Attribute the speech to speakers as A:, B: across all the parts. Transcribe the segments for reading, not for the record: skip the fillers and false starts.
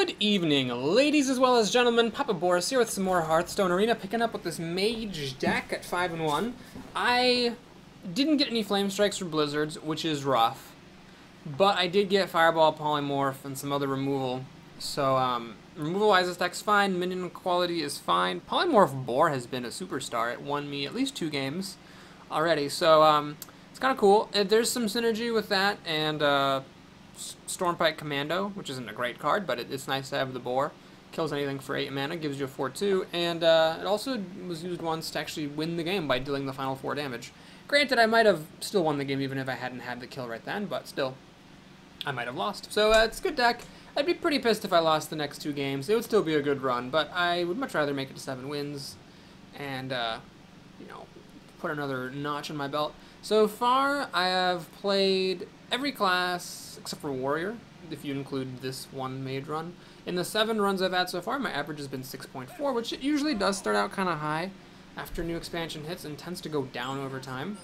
A: Good evening, ladies as well as gentlemen. Papa Boris here with some more Hearthstone Arena, picking up with this Mage deck at 5-1. I didn't get any Flame Strikes or Blizzards, which is rough, but I did get Fireball, Polymorph, and some other removal. So, removal-wise, this deck's fine. Minion quality is fine. Polymorph Boar has been a superstar. It won me at least 2 games already, so it's kind of cool. There's some synergy with that, and Stormpike Commando, which isn't a great card, but it's nice to have the boar. Kills anything for 8 mana, gives you a 4/2, and it also was used once to actually win the game by dealing the final 4 damage. Granted, I might have still won the game even if I hadn't had the kill right then, but still, I might have lost. So it's a good deck. I'd be pretty pissed if I lost the next 2 games. It would still be a good run, but I would much rather make it to 7 wins and, you know, put another notch in my belt. So far, I have played every class except for Warrior, if you include this one Mage run. In the 7 runs I've had so far, my average has been 6.4, which it usually does start out kind of high after new expansion hits and tends to go down over time.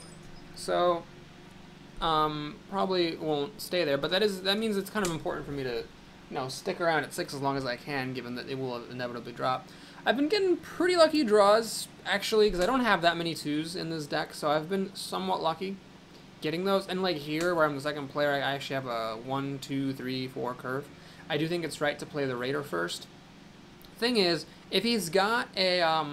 A: So, probably won't stay there, but that means it's kind of important for me to, you know, stick around at 6 as long as I can, given that it will inevitably drop. I've been getting pretty lucky draws, actually, because I don't have that many 2s in this deck, so I've been somewhat lucky getting those. And like here, where I'm the second player, I actually have a 1, 2, 3, 4 curve. I do think it's right to play the Raider first. Thing is, if he's got a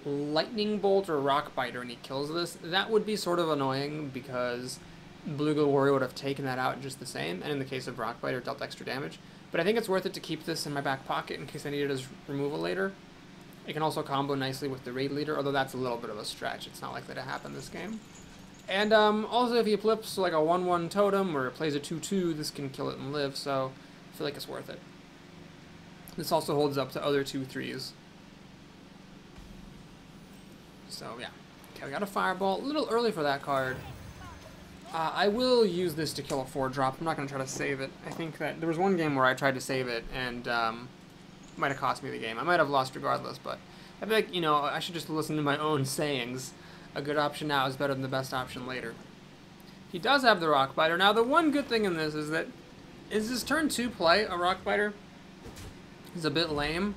A: Lightning Bolt or Rock Biter and he kills this, that would be sort of annoying because Bluegill Warrior would have taken that out just the same, and in the case of Rock Biter, dealt extra damage. But I think it's worth it to keep this in my back pocket in case I need it as removal later. It can also combo nicely with the Raid Leader, although that's a little bit of a stretch. It's not likely to happen this game. And also, if he flips like a 1/1 totem or plays a 2/2, this can kill it and live, so I feel like it's worth it. This also holds up to other 2/3s. So, yeah. Okay, we got a Fireball. A little early for that card. I will use this to kill a 4-drop. I'm not going to try to save it. I think that there was one game where I tried to save it, and it might have cost me the game. I might have lost regardless, but I feel like, you know, I should just listen to my own sayings. A good option now is better than the best option later. He does have the Rock Biter. Now, the one good thing in this is that his turn 2 play, a Rock Biter, is a bit lame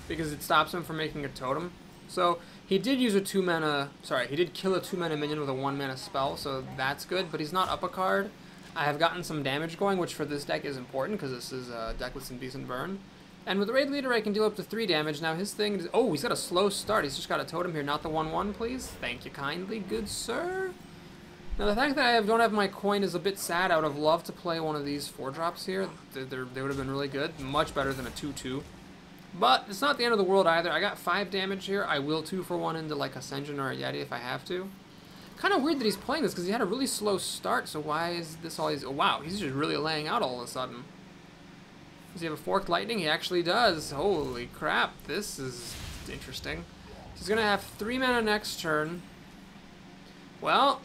A: because it stops him from making a totem. So he did use a 2-mana, sorry, he did kill a 2-mana minion with a 1-mana spell, so that's good, but he's not up a card. I have gotten some damage going, which for this deck is important because this is a deck with some decent burn. And with the Raid Leader, I can deal up to 3 damage. Now his thing is, oh, he's got a slow start. He's just got a totem here, not the 1/1, please. Thank you kindly, good sir. Now the fact that I don't have my coin is a bit sad. I would have loved to play one of these 4-drops here. They would have been really good, much better than a 2/2. But it's not the end of the world either. I got 5 damage here. I will 2-for-1 into like Ascension or a Yeti if I have to. Kind of weird that he's playing this because he had a really slow start. So why is this all he's... Oh, wow, he's just really laying out all of a sudden. Does he have a Forked Lightning? He actually does. Holy crap, this is interesting. He's going to have 3 mana next turn. Well,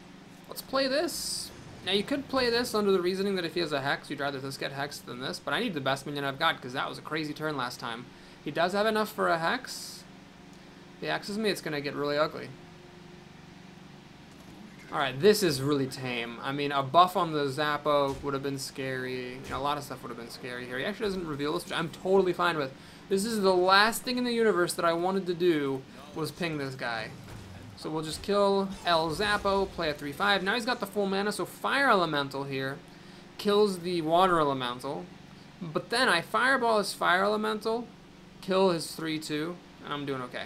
A: let's play this. Now, you could play this under the reasoning that if he has a Hex, you'd rather this get Hexed than this, but I need the best minion I've got because that was a crazy turn last time. He does have enough for a Hex. If he Hexes me, it's going to get really ugly. Alright, this is really tame. I mean, a buff on the Zappo would have been scary. You know, a lot of stuff would have been scary here. He actually doesn't reveal this, which I'm totally fine with. This is the last thing in the universe that I wanted to do was ping this guy. So we'll just kill El Zappo, play a 3/5. Now he's got the full mana, so Fire Elemental here kills the Water Elemental. But then I Fireball his Fire Elemental, kill his 3/2, and I'm doing okay.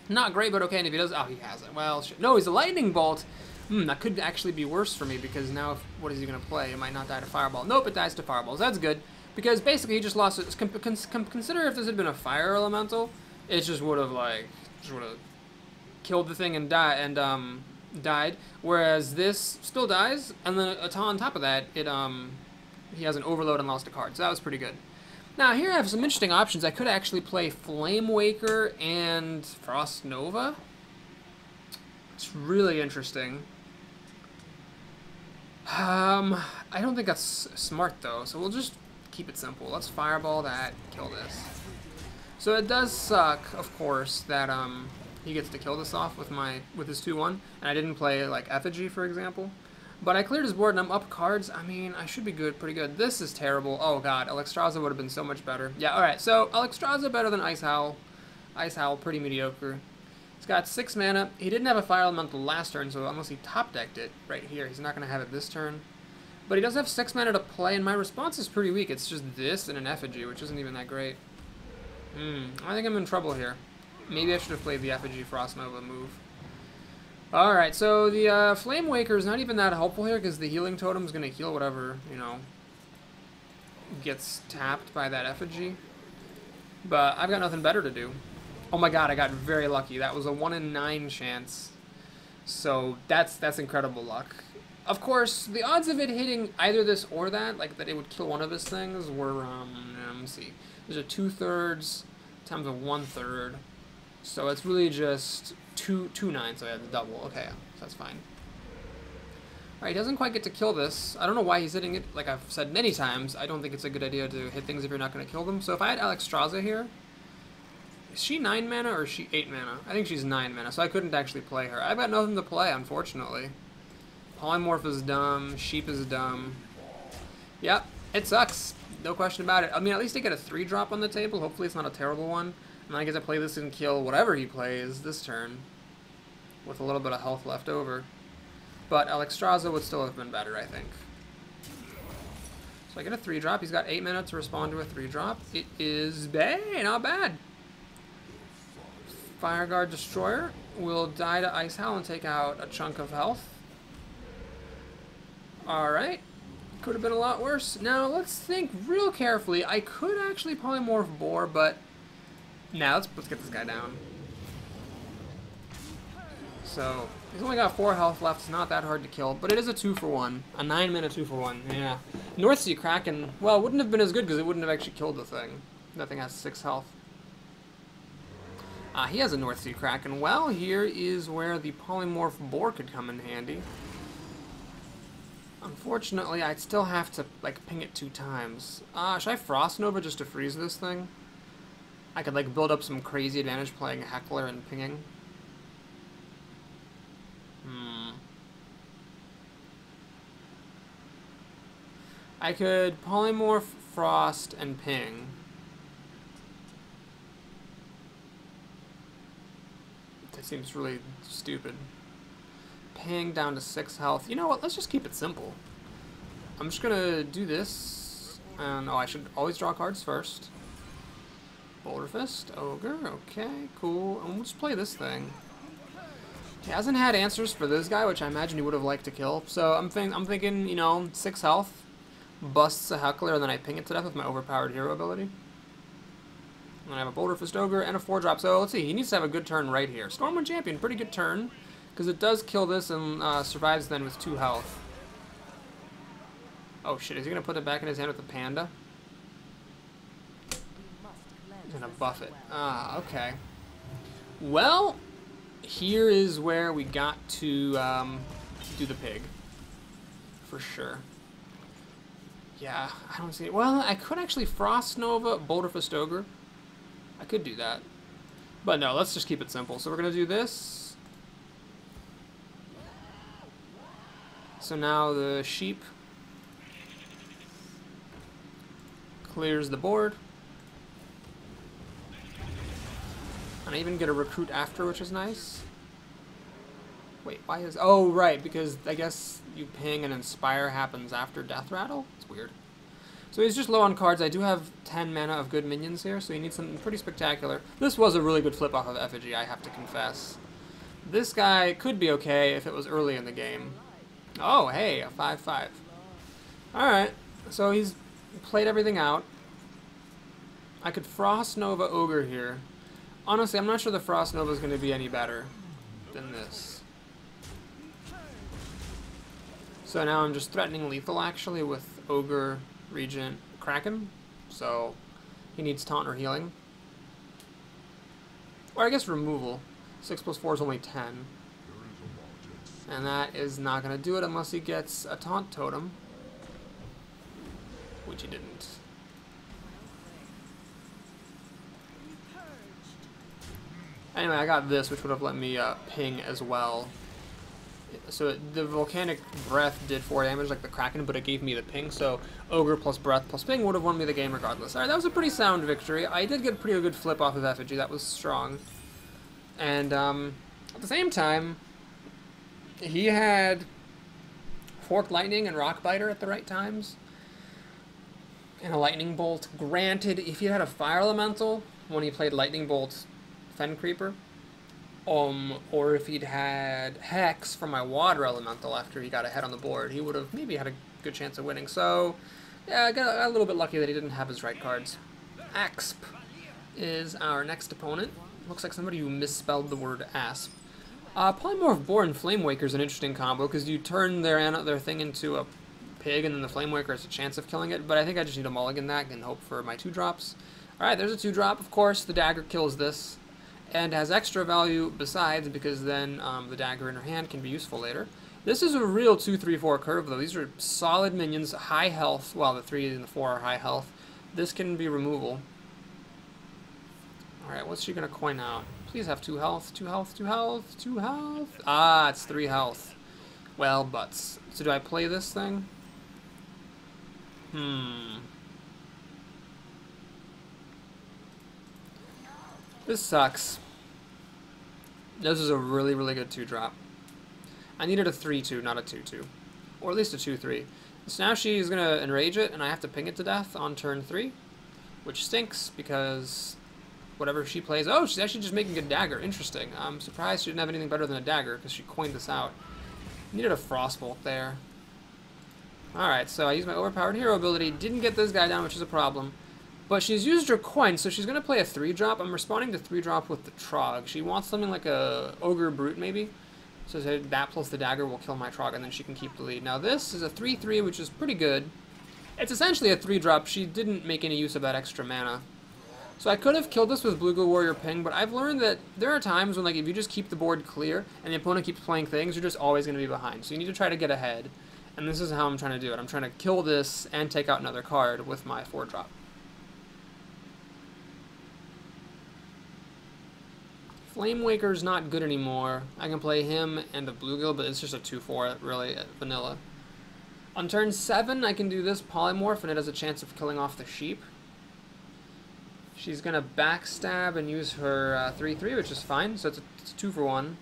A: Not great, but okay, and if he does... Oh, he has it. Well, shit. No, he's a Lightning Bolt. That could actually be worse for me, because now, what is he going to play? It might not die to Fireball. Nope, it dies to Fireballs. That's good, because basically he just lost it. Consider if this had been a Fire Elemental, it just would have, like, killed the thing and died, whereas this still dies, and then on top of that, he has an Overload and lost a card, so that was pretty good. Now, here I have some interesting options. I could actually play Flame Waker and Frost Nova. It's really interesting. I don't think that's smart, though, so we'll just keep it simple. Let's Fireball that, kill this. So it does suck, of course, that he gets to kill this off with his 2/1, and I didn't play, like, Effigy, for example. But I cleared his board and I'm up cards. I mean, I should be good, pretty good. This is terrible. Oh god, Alexstrasza would have been so much better. Yeah, alright, so Alexstrasza better than Ice Howl. Ice Howl, pretty mediocre. He's got 6 mana. He didn't have a Fire Elemental last turn, so unless he top-decked it right here, he's not going to have it this turn. But he does have 6 mana to play, and my response is pretty weak. It's just this and an Effigy, which isn't even that great. I think I'm in trouble here. Maybe I should have played the Effigy Frost Nova move. Alright, so the Flame Waker is not even that helpful here, because the Healing Totem is going to heal whatever, you know, gets tapped by that Effigy. But I've got nothing better to do. Oh my god, I got very lucky. That was a 1 in 9 chance. So that's incredible luck. Of course, the odds of it hitting either this or that, like that it would kill one of his things, were, let me see. There's a 2/3 times a 1/3. So it's really just 2 9, so yeah, the double. Okay, so that's fine. Alright, he doesn't quite get to kill this. I don't know why he's hitting it. Like I've said many times, I don't think it's a good idea to hit things if you're not going to kill them. So if I had Alexstrasza here, is she 9 mana or is she 8 mana? I think she's 9 mana, so I couldn't actually play her. I've got nothing to play, unfortunately. Polymorph is dumb. Sheep is dumb. Yep, it sucks. No question about it. I mean, at least I get a 3-drop on the table. Hopefully it's not a terrible one. And I get to play this and kill whatever he plays this turn with a little bit of health left over. But Alexstrasza would still have been better, I think. So I get a 3-drop. He's got 8 mana to respond to a 3-drop. It is not bad. Fireguard Destroyer will die to Ice Howl and take out a chunk of health. Alright. Could have been a lot worse. Now, let's think real carefully. I could actually Polymorph Boar, but... Now, let's get this guy down. So, he's only got 4 health left. It's not that hard to kill, but it is a 2-for-1. A 9-mana 2-for-1. Yeah. Northsea Kraken, well, wouldn't have been as good because it wouldn't have actually killed the thing. That thing has 6 health. He has a Northsea Kraken. Well, here is where the Polymorph Boar could come in handy. Unfortunately, I'd still have to, like, ping it 2 times. Should I Frost Nova just to freeze this thing? I could, like, build up some crazy advantage playing a Heckler and pinging. I could Polymorph, Frost, and ping. That seems really stupid. Ping down to 6 health. You know what? Let's just keep it simple. I'm just gonna do this. And, oh, I should always draw cards first. Boulder Fist, Ogre, okay, cool. And we'll just play this thing. He hasn't had answers for this guy, which I imagine he would have liked to kill. So I'm thinking, you know, 6 health, busts a Heckler, and then I ping it to death with my overpowered hero ability. And I have a Boulder Fist Ogre and a 4-drop. So let's see, he needs to have a good turn right here. Stormwind Champion, pretty good turn, because it does kill this and survives then with 2 health. Oh shit, is he going to put it back in his hand with the Panda? He's going to buff it. Okay. Well, here is where we got to do the pig. For sure. Yeah, I don't see it. Well, I could actually Frost Nova, Boulder Fist Ogre. I could do that. But no, let's just keep it simple. So we're going to do this. So now the sheep clears the board. And I even get a recruit after, which is nice. Wait, why is... Oh, right, because I guess you ping and Inspire happens after Death Rattle? It's weird. So he's just low on cards. I do have 10 mana of good minions here, so he needs something pretty spectacular. This was a really good flip off of Effigy, I have to confess. This guy could be okay if it was early in the game. Oh, hey, a 5/5. Alright, so he's played everything out. I could Frost Nova Ogre here. Honestly, I'm not sure the Frost Nova is going to be any better than this. So now I'm just threatening lethal, actually, with Ogre, Regent, Kraken. So he needs Taunt or Healing. Or I guess removal. 6 + 4 is only 10. And that is not going to do it unless he gets a Taunt Totem. Which he didn't. Anyway, I got this, which would have let me ping as well So the volcanic breath did 4 damage like the Kraken, but it gave me the ping, so Ogre plus breath plus ping would have won me the game regardless. Alright, that was a pretty sound victory. I did get a pretty good flip off of effigy, that was strong. And at the same time, he had Forked Lightning and Rock Biter at the right times. And a Lightning Bolt. Granted, if he had a Fire Elemental when he played Lightning Bolt Fen Creeper, or if he'd had Hex from my Water Elemental after he got ahead on the board, he would have maybe had a good chance of winning. So, yeah, I got a little bit lucky that he didn't have his right cards. Axp is our next opponent. Looks like somebody who misspelled the word asp. Polymorph Boar and Flamewaker is an interesting combo, because you turn their thing into a pig, and then the Flamewaker has a chance of killing it, but I think I just need to mulligan that and hope for my 2-drops. Alright, there's a 2-drop. Of course, the dagger kills this, and has extra value besides, because then the dagger in her hand can be useful later. This is a real 2-3-4 curve, though. These are solid minions, high health, while the 3 and the 4 are high health. This can be removal. Alright, what's she going to coin out? Please have 2 health, 2 health, 2 health, 2 health. Ah, it's 3 health. Well, butts. So do I play this thing? This sucks. This is a really, really good 2-drop. I needed a 3-2, not a 2-2. Or at least a 2-3. So now she's going to enrage it, and I have to ping it to death on turn 3. Which stinks, because whatever she plays... Oh, she's actually just making a dagger. Interesting. I'm surprised she didn't have anything better than a dagger, because she coined this out. Needed a Frostbolt there. Alright, so I used my overpowered hero ability. Didn't get this guy down, which is a problem. But she's used her coin, so she's going to play a 3-drop. I'm responding to 3-drop with the Trog. She wants something like a Ogre Brute, maybe. So that plus the dagger will kill my Trog, and then she can keep the lead. Now this is a 3-3, which is pretty good. It's essentially a 3-drop. She didn't make any use of that extra mana. So I could have killed this with Bluegill Warrior Ping, but I've learned that there are times when, like, if you just keep the board clear and the opponent keeps playing things, you're just always going to be behind. So you need to try to get ahead. And this is how I'm trying to do it. I'm trying to kill this and take out another card with my 4-drop. Flamewaker's not good anymore. I can play him and a Bluegill, but it's just a 2-4, really, at vanilla. On turn 7, I can do this Polymorph, and it has a chance of killing off the sheep. She's going to backstab and use her 3-3, which is fine, so it's a 2-for-1.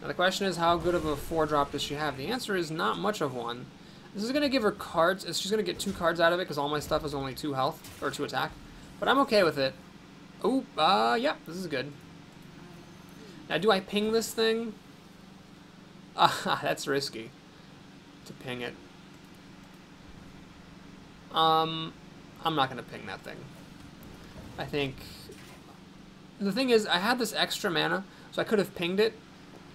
A: Now the question is, how good of a 4-drop does she have? The answer is not much of one. This is going to give her cards. She's going to get 2 cards out of it, because all my stuff is only 2 health, or 2 attack. But I'm okay with it. Oh, yeah, this is good. Now, do I ping this thing? That's risky. To ping it. I'm not going to ping that thing. I think... The thing is, I had this extra mana, so I could have pinged it,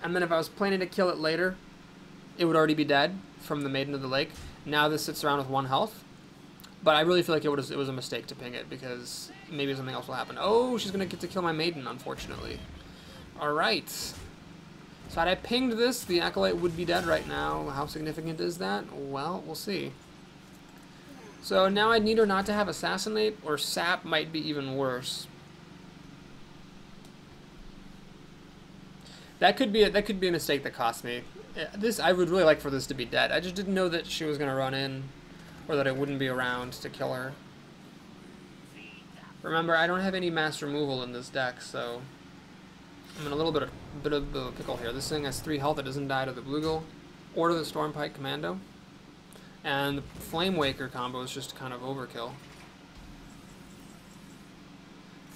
A: and then if I was planning to kill it later, it would already be dead from the Maiden of the Lake. Now this sits around with 1 health. But I really feel like it was a mistake to ping it, because maybe something else will happen. Oh, she's going to get to kill my Maiden, unfortunately. Alright. So had I pinged this, the Acolyte would be dead right now. How significant is that? Well, we'll see. So now I need her not to have Assassinate, or Sap might be even worse. That could be a mistake that cost me. I would really like for this to be dead. I just didn't know that she was going to run in, or that I wouldn't be around to kill her. Remember, I don't have any mass removal in this deck, so I'm in a little bit of a pickle here. This thing has 3 health. It doesn't die to the Bluegill or to the Stormpike Commando. And the Flamewaker combo is just kind of overkill.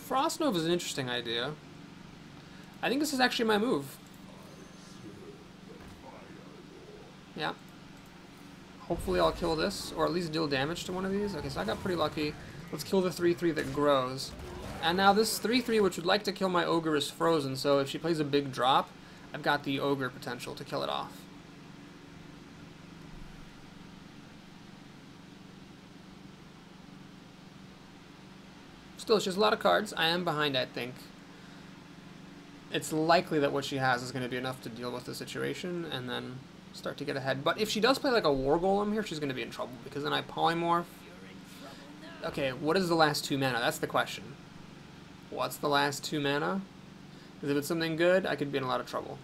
A: Frostnova is an interesting idea. I think this is actually my move. Yeah. Hopefully I'll kill this, or at least deal damage to one of these. Okay, so I got pretty lucky. Let's kill the 3-3 that grows. And now this 3-3, which would like to kill my Ogre, is frozen, so if she plays a big drop, I've got the Ogre potential to kill it off. Still, she has a lot of cards. I am behind, I think. It's likely that what she has is going to be enough to deal with the situation, and then start to get ahead. But if she does play like a War Golem here, she's going to be in trouble, because then I Polymorph. Okay, what is the last 2 mana? That's the question. What's the last 2 mana? Because if it's something good, I could be in a lot of trouble.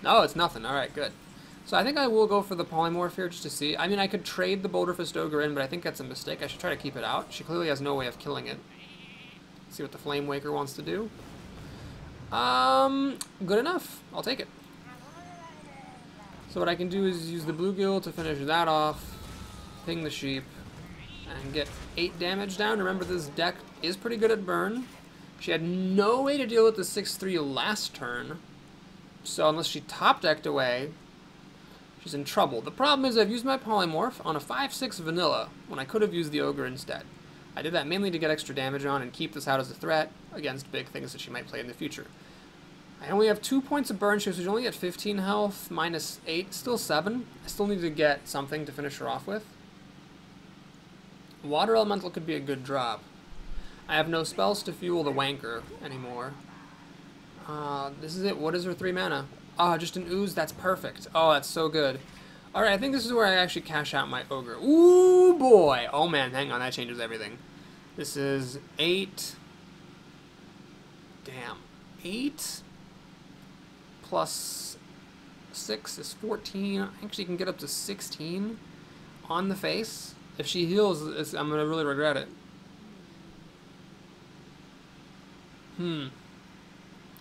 A: No, it's nothing. Alright, good. So I think I will go for the Polymorph here just to see. I mean, I could trade the Boulder Fist Ogre in, but I think that's a mistake. I should try to keep it out. She clearly has no way of killing it. Let's see what the Flame Waker wants to do. Good enough. I'll take it. So what I can do is use the Bluegill to finish that off, ping the sheep, and get 8 damage down. Remember, this deck is pretty good at burn. She had no way to deal with the 6-3 last turn, so unless she top-decked away, she's in trouble. The problem is I've used my Polymorph on a 5-6 vanilla when I could have used the Ogre instead. I did that mainly to get extra damage on and keep this out as a threat against big things that she might play in the future. I only have 2 points of burn. She was only at 15 health, minus 8, still 7. I still need to get something to finish her off with. Water Elemental could be a good drop. I have no spells to fuel the Wanker anymore. This is it. What is her 3 mana? Ah, just an ooze. That's perfect. Oh, that's so good. Alright, I think this is where I actually cash out my Ogre. Ooh, boy. Oh, man. Hang on. That changes everything. This is 8. Damn. 8 plus 6 is 14. I think she can get up to 16 on the face. If she heals, I'm going to really regret it.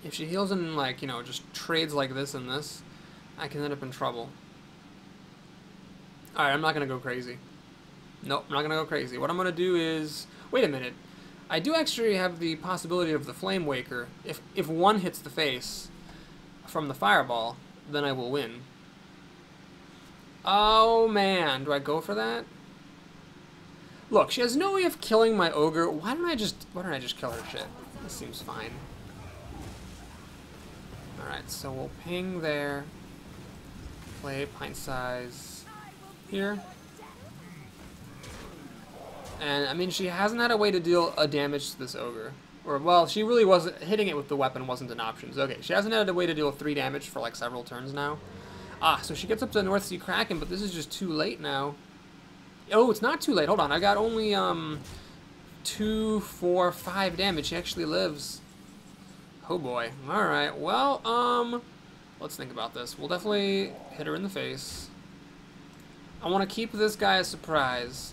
A: If she heals and, like, you know, just trades like this and this, I can end up in trouble. Alright, I'm not going to go crazy. Nope, I'm not going to go crazy. What I'm going to do is... Wait a minute. I do actually have the possibility of the Flame Waker. If one hits the face from the Fireball, then I will win. Oh, man. Do I go for that? Look, she has no way of killing my Ogre. Why don't I just kill her shit? This seems fine. Alright, so we'll ping there. Play Pint Size here. And, I mean, she hasn't had a way to deal a damage to this Ogre. Or, well, she really wasn't... Hitting it with the weapon wasn't an option. So, okay, she hasn't had a way to deal 3 damage for, like, several turns now. Ah, so she gets up to North Sea Kraken, but this is just too late now. Oh, it's not too late. Hold on. I got only 2, 4, 5 damage. She actually lives. Oh boy. Alright. Well, let's think about this. We'll definitely hit her in the face. I want to keep this guy a surprise.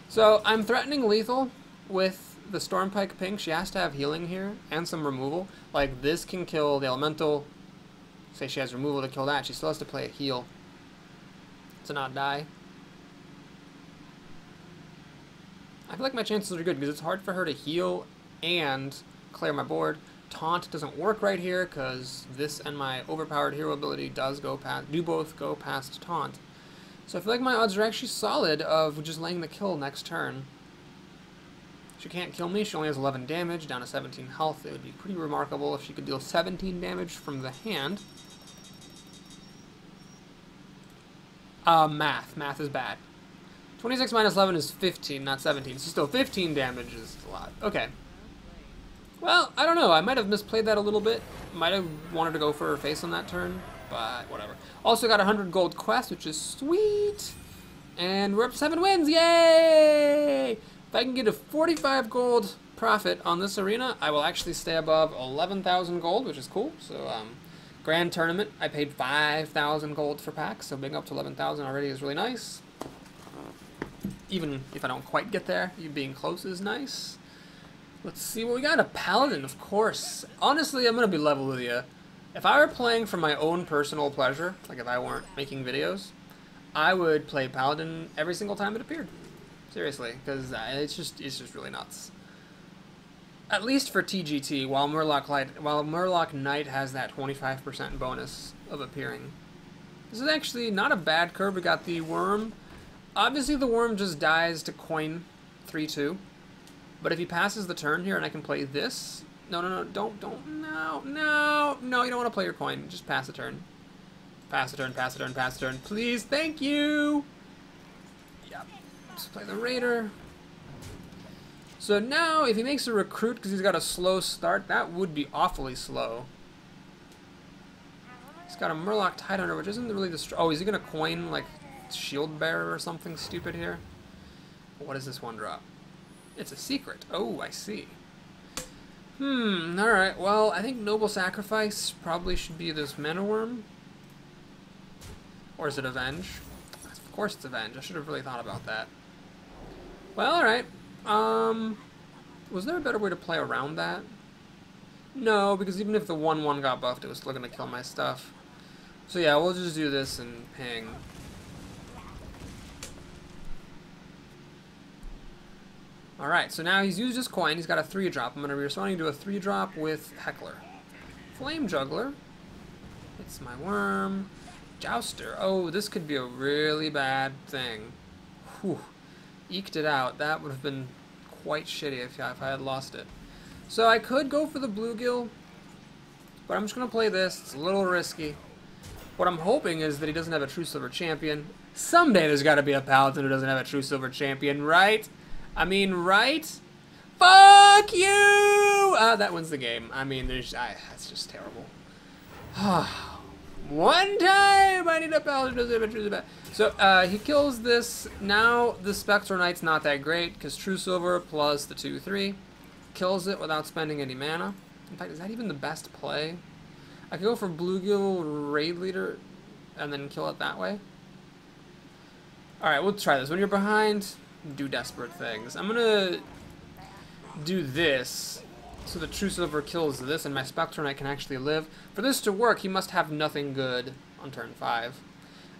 A: So, I'm threatening lethal with the Stormpike ping. She has to have healing here and some removal. Like, this can kill the Elemental. Say she has removal to kill that. She still has to play a heal to not die. I feel like my chances are good because it's hard for her to heal and clear my board. Taunt doesn't work right here because this and my overpowered hero ability do both go past taunt. So I feel like my odds are actually solid of just laying the kill next turn. She can't kill me. She only has 11 damage, down to 17 health. It would be pretty remarkable if she could deal 17 damage from the hand. Math. Math is bad. 26 minus 11 is 15, not 17. So still 15 damage is a lot. Okay. Well, I don't know. I might have misplayed that a little bit. Might have wanted to go for her face on that turn, but whatever. Also got 100 gold quest, which is sweet. And we're up to 7 wins. Yay! If I can get a 45 gold profit on this arena, I will actually stay above 11,000 gold, which is cool. So, Grand Tournament, I paid 5,000 gold for packs, so being up to 11,000 already is really nice. Even if I don't quite get there, you being close is nice. Let's see what we got. A Paladin, of course. Honestly, I'm going to be level with you. If I were playing for my own personal pleasure, like if I weren't making videos, I would play Paladin every single time it appeared. Seriously, because it's just really nuts. At least for TGT, while Murloc Knight has that 25% bonus of appearing. This is actually not a bad curve. We got the Worm. Obviously, the Worm just dies to coin 3/2. But if he passes the turn here and I can play this... No, you don't want to play your coin. Just pass the turn. Pass the turn, pass the turn, pass the turn. Please, thank you! Yep. Let's play the Raider. So now, if he makes a recruit because he's got a slow start, that would be awfully slow. He's got a Murloc Tidehunter, which isn't really the... Oh, is he going to coin, like, Shield Bearer or something stupid here? What does this one drop? It's a secret. Oh, I see. Alright. Well, I think Noble Sacrifice probably should be this Mana Worm. Or is it Avenge? Of course it's Avenge. I should have really thought about that. Well, alright. Was there a better way to play around that? No, because even if the 1/1 got buffed, it was still going to kill my stuff. So yeah, we'll just do this and ping. Alright, so now he's used his coin. He's got a 3-drop. I'm going to be responding to a 3-drop with Heckler. Flame Juggler. It's my worm. Jouster. Oh, this could be a really bad thing. Whew. Eked it out. That would have been quite shitty if I had lost it. So I could go for the bluegill, but I'm just going to play this. It's a little risky. What I'm hoping is that he doesn't have a true silver champion. Someday there's got to be a paladin who doesn't have a true silver champion, right? I mean, right? Fuck you! That wins the game. I mean, that's just terrible. One time I need a paladin who doesn't have a true silver. So he kills this. Now the Spectral Knight's not that great because true silver plus the 2/3 kills it without spending any mana. In fact, is that even the best play? I could go for bluegill raid leader and then kill it that way. Alright, we'll try this. When you're behind, do desperate things. I'm gonna do this so the true silver kills this and my Spectral Knight can actually live. For this to work, he must have nothing good on turn 5.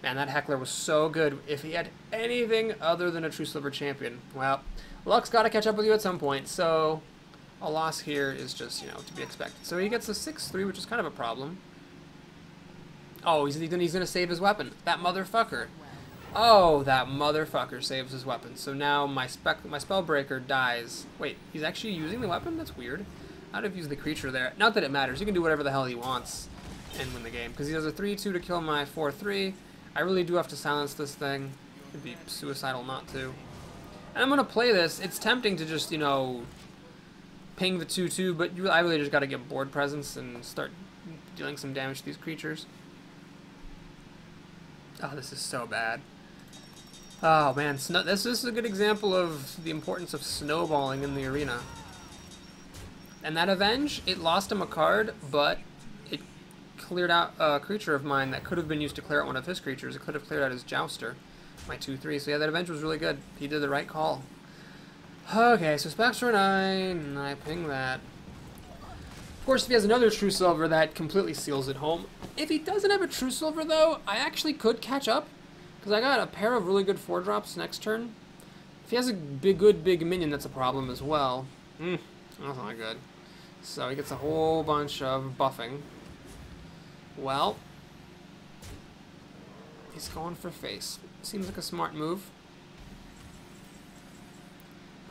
A: Man, that Heckler was so good. If he had anything other than a true silver champion, well, luck's gotta catch up with you at some point, so a loss here is just, you know, to be expected. So he gets a 6/3, which is kind of a problem. Oh, he's gonna save his weapon. That motherfucker. Oh, that motherfucker saves his weapon. So now my Spellbreaker dies. Wait, he's actually using the weapon? That's weird. I'd have used the creature there. Not that it matters. He can do whatever the hell he wants and win the game. Because he has a 3/2 to kill my 4/3. I really do have to silence this thing. It'd be suicidal not to. And I'm gonna play this. It's tempting to just, you know, ping the 2/2, but I really just gotta get board presence and start dealing some damage to these creatures. Oh, this is so bad. Oh man, this is a good example of the importance of snowballing in the arena. And that Avenge, it lost him a card, but it cleared out a creature of mine that could have been used to clear out one of his creatures. It could have cleared out his Jouster, my 2/3. So yeah, that Avenge was really good. He did the right call. Okay, so Spectre 9, and I ping that. Of course, if he has another True Silver, that completely seals it home. If he doesn't have a True Silver, though, I actually could catch up, because I got a pair of really good 4-drops next turn. If he has a good big minion, that's a problem as well. That's not good. So he gets a whole bunch of buffing. Well, he's going for face. Seems like a smart move.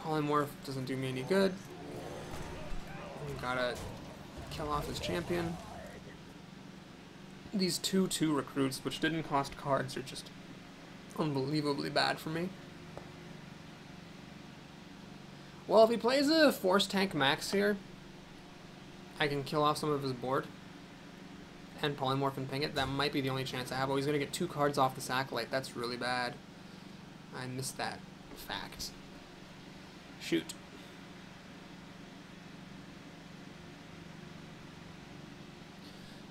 A: Polymorph doesn't do me any good. Gotta kill off his champion. These 2/2 recruits, which didn't cost cards, are just unbelievably bad for me. Well, if he plays a Force Tank Max here, I can kill off some of his board and polymorph and ping it. That might be the only chance I have. Oh, he's going to get 2 cards off the Acolyte. That's really bad. I missed that fact. Shoot.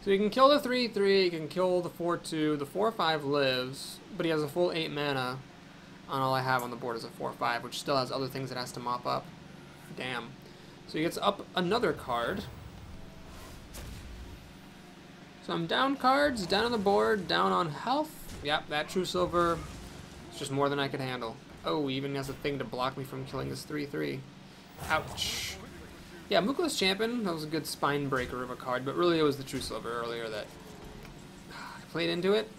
A: So he can kill the 3/3, he can kill the 4/2, the 4/5 lives, but he has a full 8 mana on all I have on the board is a 4/5, which still has other things it has to mop up. Damn. So he gets up another card. So I'm down cards, down on the board, down on health. Yep, that True Silver is just more than I could handle. Oh, he even has a thing to block me from killing this 3/3. Ouch. Yeah, Mukla's Champion, that was a good spine breaker of a card, but really it was the True Silver earlier that I played into it,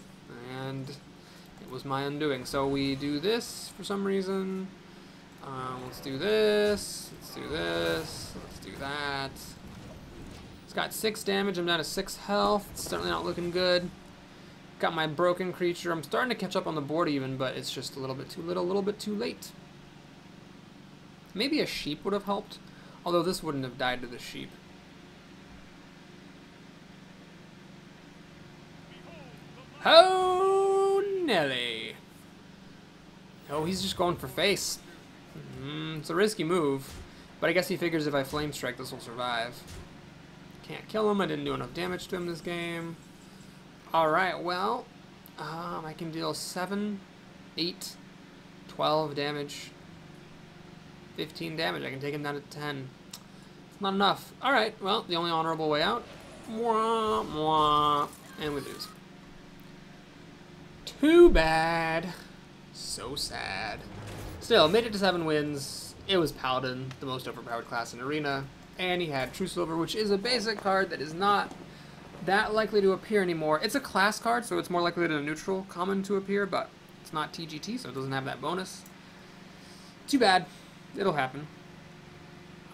A: and it was my undoing. So we do this for some reason. Let's do this, let's do this, let's do that. It's got 6 damage, I'm down to 6 health, it's certainly not looking good. Got my broken creature, I'm starting to catch up on the board even, but it's just a little bit too little, a little bit too late. Maybe a sheep would have helped. Although this wouldn't have died to the sheep. Oh, Nelly. Oh, he's just going for face. It's a risky move. But I guess he figures if I Flame Strike, this will survive. Can't kill him. I didn't do enough damage to him this game. Alright, well, I can deal 7, 8, 12 damage, 15 damage. I can take him down to 10. It's not enough. Alright, well, the only honorable way out. Mwah, mwah, and we lose. Too bad. So sad. Still, made it to 7 wins. It was Paladin, the most overpowered class in Arena. And he had True Silver, which is a basic card that is not that likely to appear anymore. It's a class card, so it's more likely than a neutral common to appear, but it's not TGT, so it doesn't have that bonus. Too bad. It'll happen.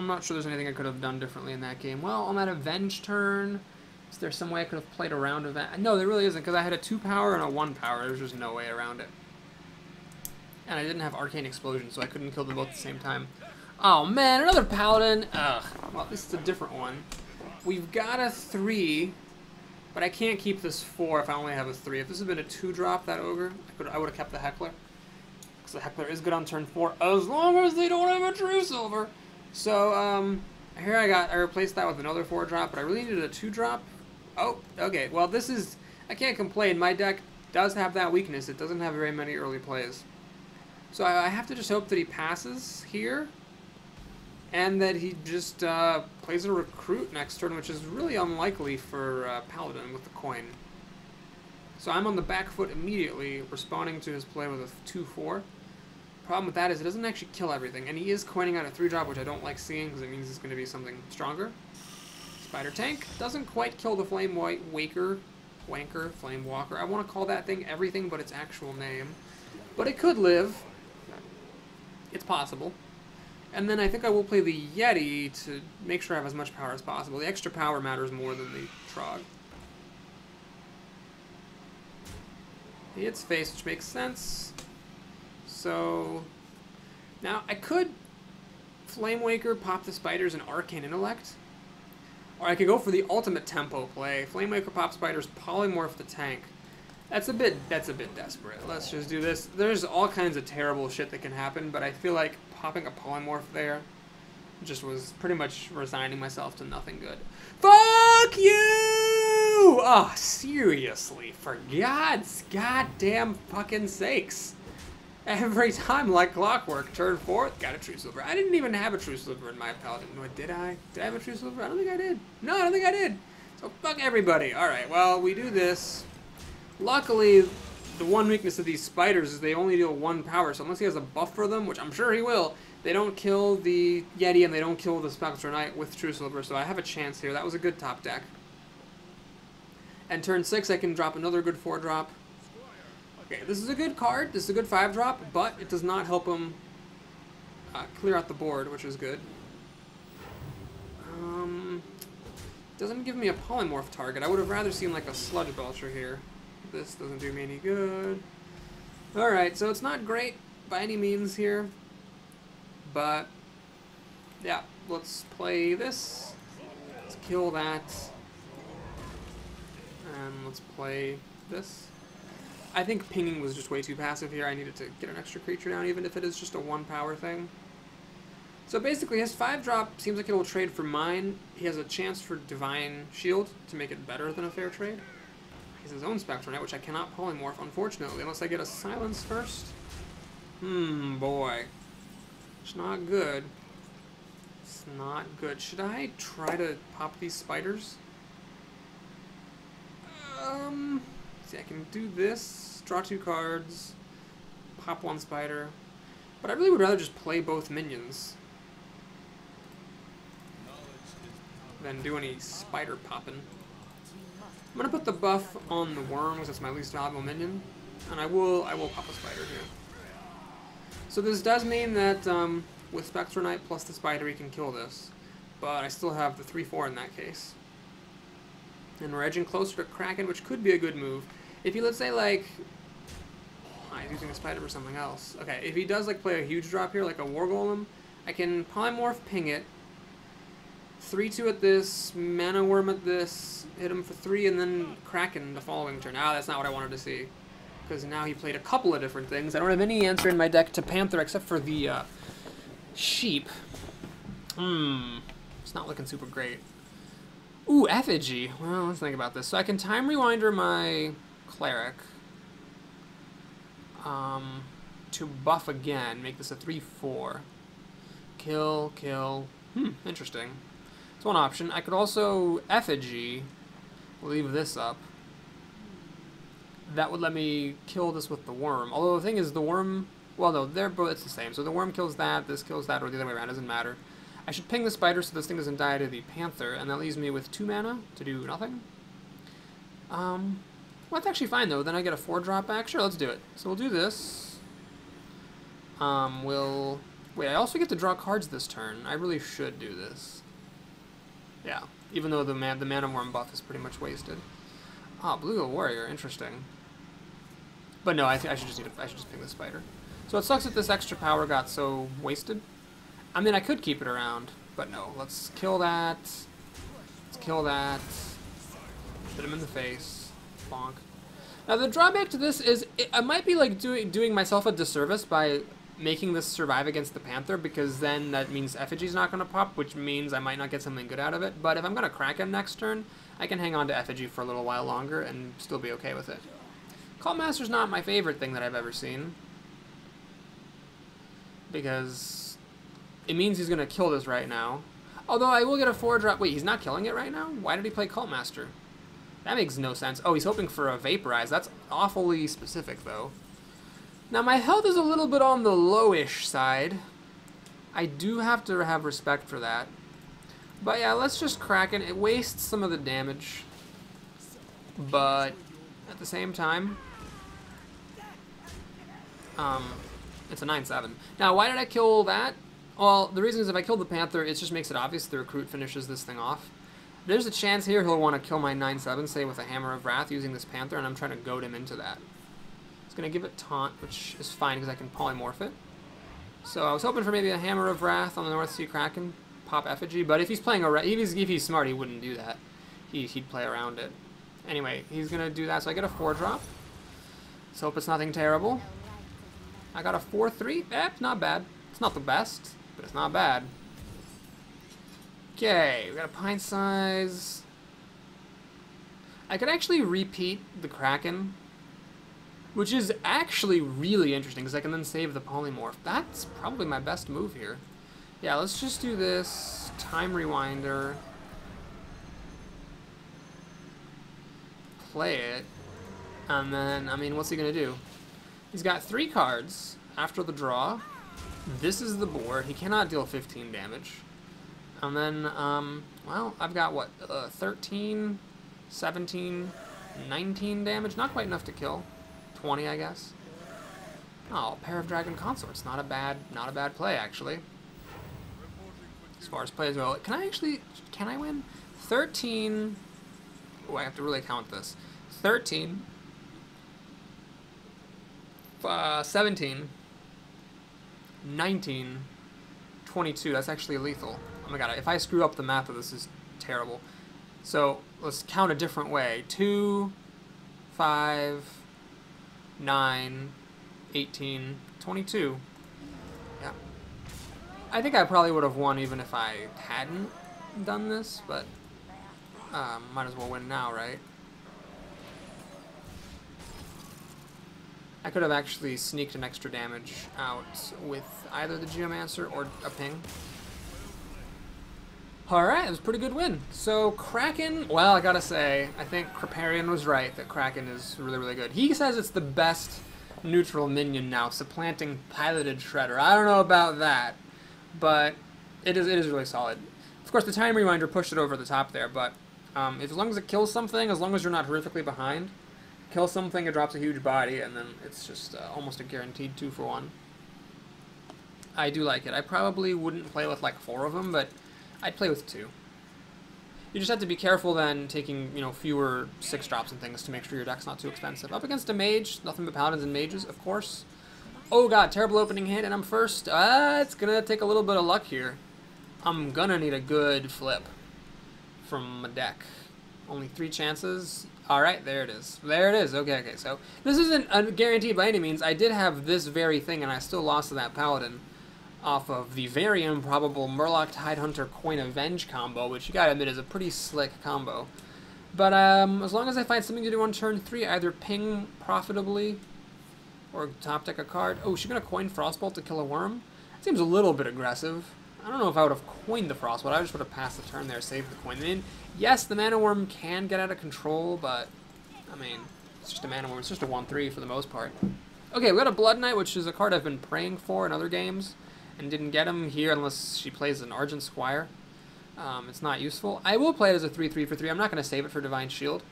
A: I'm not sure there's anything I could have done differently in that game. Well, on that Avenge turn, is there some way I could have played around Avenge? No, there really isn't, because I had a 2 power and a 1 power. There's just no way around it. And I didn't have Arcane Explosion, so I couldn't kill them both at the same time. Oh man, another Paladin! Ugh. Well, this is a different one. We've got a 3, but I can't keep this 4 if I only have a 3. If this had been a 2-drop, that Ogre, I would have kept the Heckler. Because the Heckler is good on turn 4, as long as they don't have a True Silver. So, here I replaced that with another 4-drop, but I really needed a 2-drop. Oh, okay, well this is, I can't complain. My deck does have that weakness. It doesn't have very many early plays. So I have to just hope that he passes here, and that he just plays a Recruit next turn, which is really unlikely for Paladin with the coin. So I'm on the back foot immediately, responding to his play with a 2-4. Problem with that is it doesn't actually kill everything, and he is coining out a 3-drop, which I don't like seeing because it means it's going to be something stronger. Spider Tank doesn't quite kill the Flame Wanker, Flame Walker. I want to call that thing everything but its actual name. But it could live. It's possible. And then I think I will play the Yeti to make sure I have as much power as possible. The extra power matters more than the Trog. He hits face, which makes sense. So now I could Flame Waker, pop the spiders, and Arcane Intellect. Or I could go for the ultimate tempo play. Flame Waker, pop spiders, polymorph the tank. That's a bit desperate. Let's just do this. There's all kinds of terrible shit that can happen, but I feel like popping a polymorph there just was pretty much resigning myself to nothing good. Fuck you! Oh, seriously, for God's goddamn fucking sakes. Every time, like clockwork, turn 4th, got a True Silver. I didn't even have a True Silver in my Paladin. Did I? Did I have a True Silver? I don't think I did. No, I don't think I did. So fuck everybody. Alright, well, we do this. Luckily, the one weakness of these spiders is they only deal 1 power, so unless he has a buff for them, which I'm sure he will, they don't kill the Yeti and they don't kill the Spectral Knight with True Silver, so I have a chance here. That was a good top deck. And turn 6, I can drop another good 4-drop. Okay, this is a good card. This is a good 5-drop, but it does not help him clear out the board, which is good. Doesn't give me a polymorph target. I would have rather seen like a Sludge Belcher here. This doesn't do me any good. Alright, so it's not great by any means here. But, yeah, let's play this. Let's kill that. And let's play this. I think pinging was just way too passive here. I needed to get an extra creature down, even if it is just a 1-power thing. So basically, his 5-drop seems like it will trade for mine. He has a chance for Divine Shield to make it better than a fair trade. He has his own Spectral Knight, which I cannot polymorph, unfortunately, unless I get a Silence first. Boy. It's not good. It's not good. Should I try to pop these spiders? See, I can do this, draw 2 cards, pop 1 spider, but I really would rather just play both minions than do any spider popping. I'm gonna put the buff on the worms. That's my least valuable minion, and I will pop a spider here. So this does mean that with Spectral Knight plus the spider, he can kill this, but I still have the 3/4 in that case. And we're edging closer to Kraken, which could be a good move. If he, let's say, like... he's using a spider for something else. Okay, if he does, like, play a huge drop here, like a War Golem, I can Polymorph, ping it, 3/2 at this, Mana Worm at this, hit him for 3, and then Kraken the following turn. Ah, that's not what I wanted to see. Because now he played a couple of different things. I don't have any answer in my deck to Panther except for the Sheep. It's not looking super great. Ooh, effigy. Well, let's think about this. So I can time rewinder my cleric to buff again, make this a 3/4. Kill, kill. Interesting. It's one option. I could also effigy, leave this up. That would let me kill this with the worm. Although the thing is, the worm, well, no, they're both, it's the same. So the worm kills that, this kills that, or the other way around, doesn't matter. I should ping the spider so this thing doesn't die to the panther, and that leaves me with 2 mana to do nothing. Well, that's actually fine, though. Then I get a 4-drop back. Sure, let's do it. So we'll do this. Wait, I also get to draw cards this turn. I really should do this. Yeah, even though the mana worm buff is pretty much wasted. Ah, blue warrior, interesting. But no, I should just ping the spider. So it sucks that this extra power got so wasted. I mean, I could keep it around, but no. Let's kill that. Let's kill that. Hit him in the face. Bonk. Now the drawback to this is I might be like doing myself a disservice by making this survive against the panther, because then that means effigy's not going to pop, which means I might not get something good out of it. But if I'm going to crack him next turn, I can hang on to effigy for a little while longer and still be okay with it. Cult Master's not my favorite thing that I've ever seen, because it means he's going to kill this right now. Although I will get a 4-drop. Wait, he's not killing it right now? Why did he play Cult Master? That makes no sense. Oh, he's hoping for a Vaporize. That's awfully specific, though. Now, my health is a little bit on the lowish side. I do have to have respect for that. But yeah, let's just crack it. It wastes some of the damage. But at the same time, it's a 9/7. Now, why did I kill that? Well, the reason is if I kill the panther, it just makes it obvious the recruit finishes this thing off. There's a chance here he'll want to kill my 9/7, say with a Hammer of Wrath using this panther, and I'm trying to goad him into that. It's going to give it taunt, which is fine because I can polymorph it. So I was hoping for maybe a Hammer of Wrath on the North Sea Kraken, pop effigy, but if he's playing around, if he's smart, he wouldn't do that. He'd play around it. Anyway, he's going to do that, so I get a 4-drop. Let's hope it's nothing terrible. I got a 4/3. Not bad. It's not the best, but it's not bad. Okay, we got a Pint Size. I could actually repeat the Kraken, which is actually really interesting, because I can then save the Polymorph. That's probably my best move here. Yeah, let's just do this. Time Rewinder. Play it. And then, I mean, what's he going to do? He's got 3 cards after the draw. This is the board. He cannot deal 15 damage. And then, well, I've got, what, 13, 17, 19 damage? Not quite enough to kill. 20, I guess. Oh, Pair of Dragon Consorts. Not a bad play, actually. As far as plays go. Can I win? 13, oh, I have to really count this. 13, 17, 19, 22. That's actually lethal. Oh my god, if I screw up the math of this is terrible. So let's count a different way. 2, 5, 9, 18, 22. Yeah. I think I probably would have won even if I hadn't done this, but might as well win now, right? I could have actually sneaked an extra damage out with either the Geomancer or a ping. Alright, it was a pretty good win. So, Kraken, well, I gotta say, I think Kriparian was right that Kraken is really, really good. He says it's the best neutral minion now, supplanting Piloted Shredder. I don't know about that, but it is really solid. Of course, the Time Rewinder pushed it over the top there, but as long as it kills something, as long as you're not horrifically behind, kill something, it drops a huge body, and then it's just almost a guaranteed 2-for-1. I do like it. I probably wouldn't play with like 4 of them, but I'd play with 2. You just have to be careful then taking, you know, fewer 6-drops and things to make sure your deck's not too expensive. Up against a mage, nothing but paladins and mages, of course. Oh god, terrible opening hit, and I'm first. It's gonna take a little bit of luck here. I'm gonna need a good flip from a deck. Only 3 chances. Alright, there it is. There it is. Okay, so this isn't a guarantee by any means. I did have this very thing, and I still lost to that paladin. off of the very improbable Murloc Tidehunter Coin Avenge combo, which you gotta admit is a pretty slick combo. But as long as I find something to do on turn 3, either ping profitably or top deck a card. Oh, she's gonna coin Frostbolt to kill a worm? Seems a little bit aggressive. I don't know if I would have coined the Frostbolt. I just would have passed the turn there, saved the coin. I mean, yes, the Mana Worm can get out of control, but, I mean, it's just a Mana Worm. It's just a 1/3 for the most part. Okay, we got a Blood Knight, which is a card I've been praying for in other games, and didn't get him here unless she plays an Argent Squire. It's not useful. I will play it as a 3/3 for 3. I'm not going to save it for Divine Shield.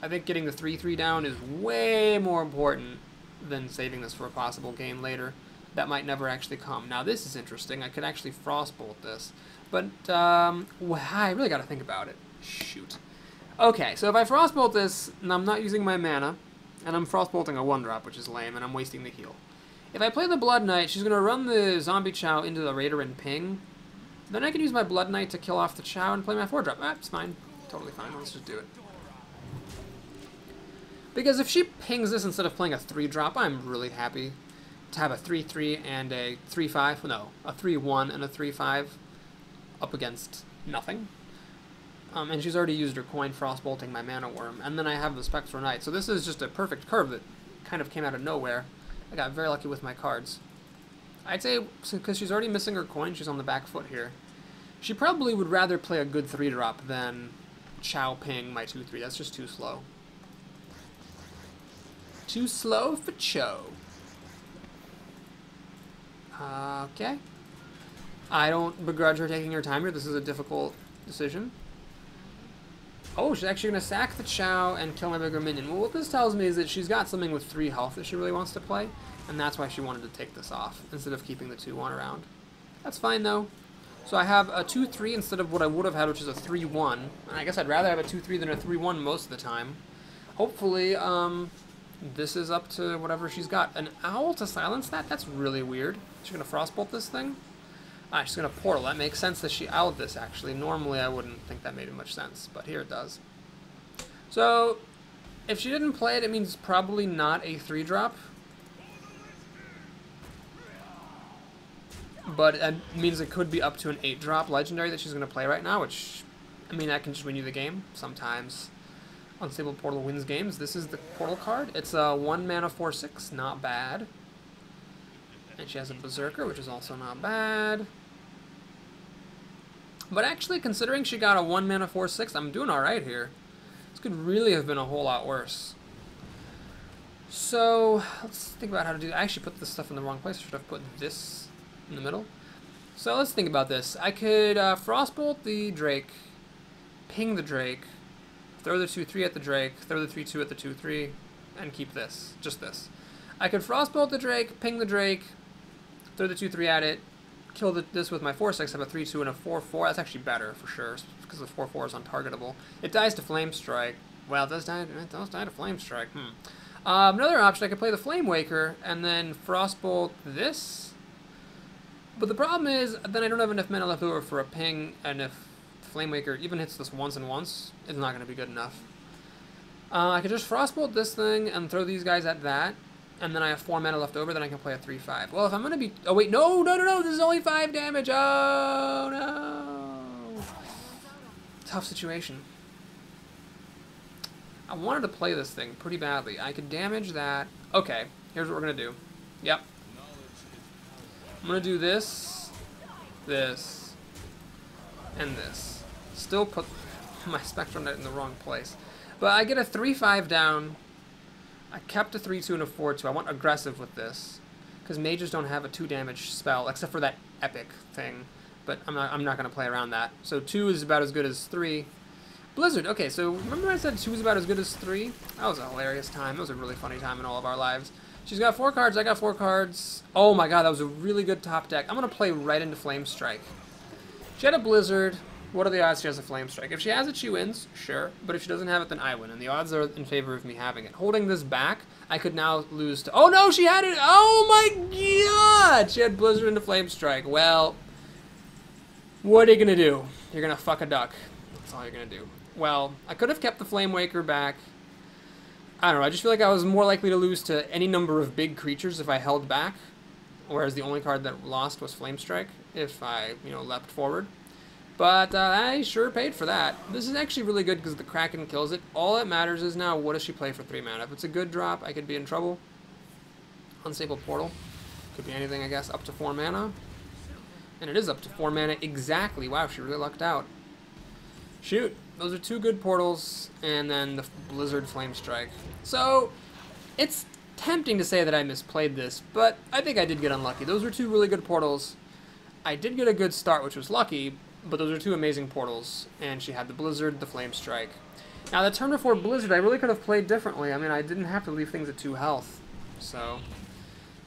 A: I think getting the 3/3 down is way more important than saving this for a possible game later. That might never actually come. Now this is interesting. I could actually Frostbolt this. But, well, I really got to think about it. Shoot. Okay, so if I Frostbolt this, and I'm not using my mana, and I'm Frostbolting a 1-drop, which is lame, and I'm wasting the heal. If I play the Blood Knight, she's going to run the Zombie Chow into the Raider and ping. Then I can use my Blood Knight to kill off the Chow and play my 4-drop. Ah, it's fine. Totally fine. Let's just do it. Because if she pings this instead of playing a 3-drop, I'm really happy to have a 3/3 and a 3/5, no, a 3/1 and a 3/5 up against nothing. And she's already used her coin Frostbolting my Mana Worm, and then I have the Spectral Knight. So this is just a perfect curve that kind of came out of nowhere. I got very lucky with my cards. I'd say, because she's already missing her coin, she's on the back foot here. She probably would rather play a good 3-drop than Chow ping my 2/3. That's just too slow. Too slow for Cho. Okay. I don't begrudge her taking her time here. This is a difficult decision. Oh, she's actually going to sack the Chow and kill my bigger minion. Well, what this tells me is that she's got something with 3 health that she really wants to play, and that's why she wanted to take this off, instead of keeping the 2/1 around. That's fine, though. So I have a 2/3 instead of what I would have had, which is a 3/1. And I guess I'd rather have a 2/3 than a 3/1 most of the time. Hopefully, this is up to whatever she's got. An owl to silence that? That's really weird. She's going to Frostbolt this thing? Ah, she's going to Portal. That makes sense that she owled this, actually. Normally, I wouldn't think that made much sense, but here it does. So, if she didn't play it, it means probably not a 3-drop. But it means it could be up to an 8-drop legendary that she's going to play right now, which, I mean, that can just win you the game sometimes. Unstable Portal wins games. This is the Portal card. It's a 1 mana 4/6, not bad. And she has a Berserker, which is also not bad. But actually, considering she got a 1 mana 4/6, I'm doing alright here. This could really have been a whole lot worse. So, let's think about how to do I actually put this stuff in the wrong place. I should have put this in the middle. So let's think about this. I could Frostbolt the Drake, ping the Drake, throw the 2/3 at the Drake, throw the 3/2 at the 2/3, and keep this. Just this. I could Frostbolt the Drake, ping the Drake, throw the 2/3 at it, kill this with my 4/6, have a 3/2 and a 4/4. That's actually better, for sure, because the 4/4 is untargetable. It dies to Flame Strike. Well, it does die to Flame Strike. Another option, I could play the Flame Waker, and then Frostbolt this. But the problem is, then I don't have enough mana left over for a ping, and if Flame Waker even hits this once and once, it's not going to be good enough. I could just Frostbolt this thing and throw these guys at that, and then I have 4 mana left over, then I can play a 3/5. Well, if I'm going to be... Oh, wait, no, this is only 5 damage. Oh, no. Tough situation. I wanted to play this thing pretty badly. I could damage that. Okay, here's what we're going to do. Yep. I'm going to do this, this, and this. Still put my Spectral Knight in the wrong place. But I get a 3/5 down. I kept a 3/2 and a 4/2. I want aggressive with this, because mages don't have a 2 damage spell, except for that epic thing. But I'm not going to play around that. So 2 is about as good as 3. Blizzard. Okay, so remember I said 2 is about as good as 3? That was a hilarious time. That was a really funny time in all of our lives. She's got 4 cards. I got 4 cards. Oh my god, that was a really good top deck. I'm going to play right into Flame Strike. She had a Blizzard. What are the odds she has a Flame Strike? If she has it, she wins, sure. But if she doesn't have it, then I win. And the odds are in favor of me having it. Holding this back, I could now lose to... Oh no, she had it! Oh my god! She had Blizzard into Flame Strike. Well, what are you going to do? You're going to fuck a duck. That's all you're going to do. Well, I could have kept the Flame Waker back. I don't know, I just feel like I was more likely to lose to any number of big creatures if I held back. whereas the only card that lost was Flame Strike if I, leapt forward. But I sure paid for that. This is actually really good because the Kraken kills it. All that matters is now, what does she play for 3 mana? If it's a good drop, I could be in trouble. Unstable Portal. Could be anything, I guess, up to 4 mana. And it is up to 4 mana exactly. Wow, she really lucked out. Shoot. Those are 2 good portals, and then the Blizzard Flame Strike. So, it's tempting to say that I misplayed this, but I think I did get unlucky. Those were 2 really good portals. I did get a good start, which was lucky, but those are 2 amazing portals, and she had the Blizzard, the Flame Strike. Now, the turn before Blizzard, I really could have played differently. I mean, I didn't have to leave things at 2 health, so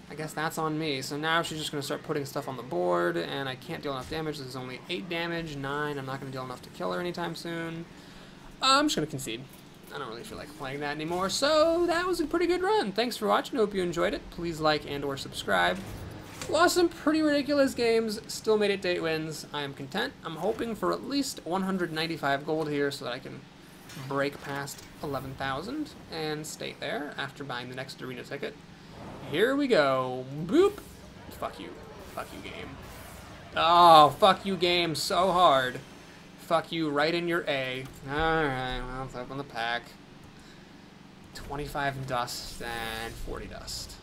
A: I guess that's on me. So now she's just going to start putting stuff on the board, and I can't deal enough damage. This is only 8 damage, 9. I'm not going to deal enough to kill her anytime soon. I'm just going to concede. I don't really feel like playing that anymore, so that was a pretty good run. Thanks for watching. Hope you enjoyed it. Please like and or subscribe. Lost some pretty ridiculous games, still made it to 8 wins. I am content. I'm hoping for at least 195 gold here so that I can break past 11,000 and stay there after buying the next arena ticket. Here we go. Boop. Fuck you. Fuck you, game. Oh, fuck you, game, so hard. Fuck you right in your A. Alright, well, let's open the pack. 25 dust and 40 dust.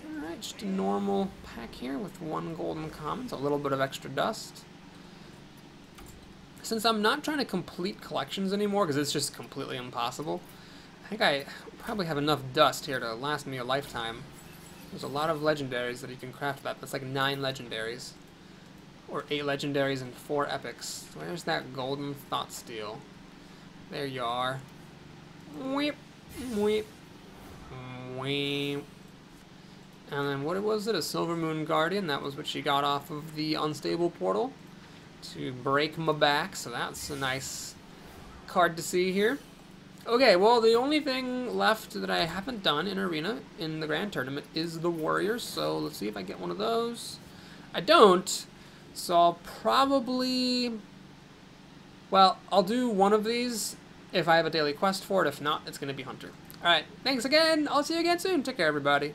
A: Alright, just a normal pack here with 1 golden common, so a little bit of extra dust. Since I'm not trying to complete collections anymore, because it's just completely impossible, I think I probably have enough dust here to last me a lifetime. There's a lot of legendaries that you can craft that. That's like 9 legendaries. Or 8 legendaries and 4 epics. Where's that golden thought steel? There you are. Weep, weep, weep. And then what was it? A Silver Moon Guardian. That was what she got off of the Unstable Portal to break my back. So that's a nice card to see here. Okay, well, the only thing left that I haven't done in Arena in the Grand Tournament is the Warriors. So let's see if I get one of those. I don't. So I'll probably, well, I'll do one of these if I have a daily quest for it. If not, it's going to be Hunter. Alright, thanks again. I'll see you again soon. Take care, everybody.